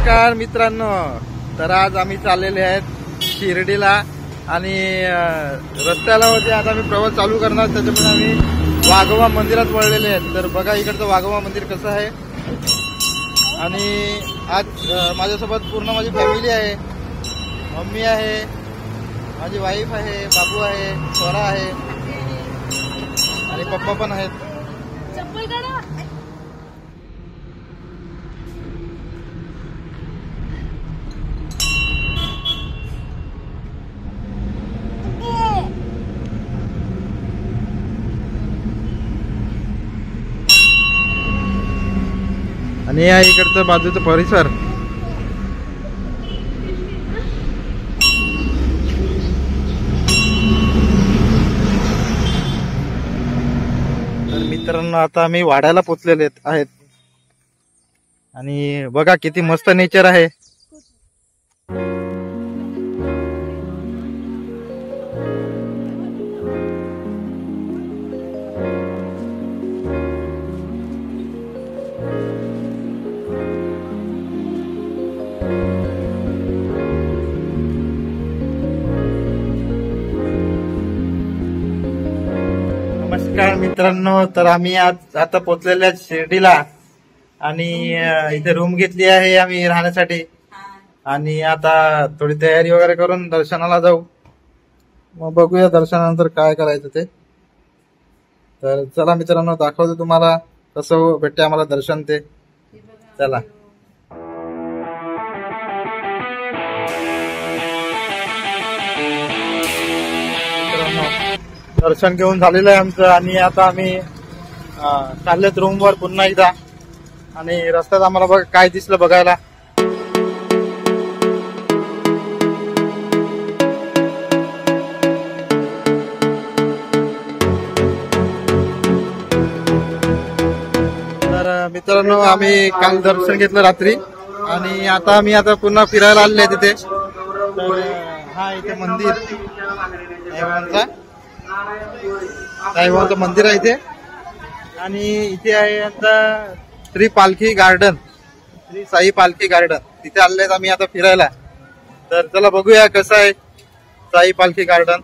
नमस्कार मित्रांनो, तर आज आम्ही चाललेले आहेत शिर्डीला आणि रस्त्याला होते. आता आम्ही प्रवास चालू करणार, त्याच्यामुळे आम्ही वाघोबा मंदिरात वळलेले आहेत. तर बघा इकडचं वाघोबा मंदिर कसं आहे. आणि आज माझ्यासोबत पूर्ण माझी फॅमिली आहे. मम्मी आहे, माझी वाईफ आहे, बाबू आहे, स्वरा आहे आणि पप्पा पण आहेत. आणि या इकडचं बाजूचं परिसर. तर मित्रांनो, आता आम्ही वाड्याला पोचलेले आहेत आणि बघा किती मस्त नेचर आहे. नमस्कार मित्रांनो, तर आम्ही आज आता पोचलेले आहेत शिर्डीला आणि इथे रूम घेतली आहे आम्ही राहण्यासाठी. आणि आता थोडी तयारी वगैरे करून दर्शनाला जाऊ. मग बघूया दर्शनानंतर काय करायचं ते. तर चला मित्रांनो, दाखवतो तुम्हाला कसं भेटते आम्हाला दर्शन ते. चला. दर्शन घेऊन झालेलं आहे आमचं आणि आता आम्ही चाललेत रूमवर पुन्हा एकदा. आणि रस्त्यात आम्हाला बघा काय दिसलं बघायला. तर मित्रांनो, आम्ही काल दर्शन घेतलं रात्री आणि आता आम्ही पुन्हा फिरायला आलेले आहे तिथे. तर हा इथे मंदिर साईबाबांचं मंदिर आहे इथे. आणि इथे आहे आता श्री पालखी गार्डन, श्री साई पालखी गार्डन. तिथे आलेले आहेत आम्ही आता फिरायला. तर चला बघूया कसं आहे साई पालखी गार्डन.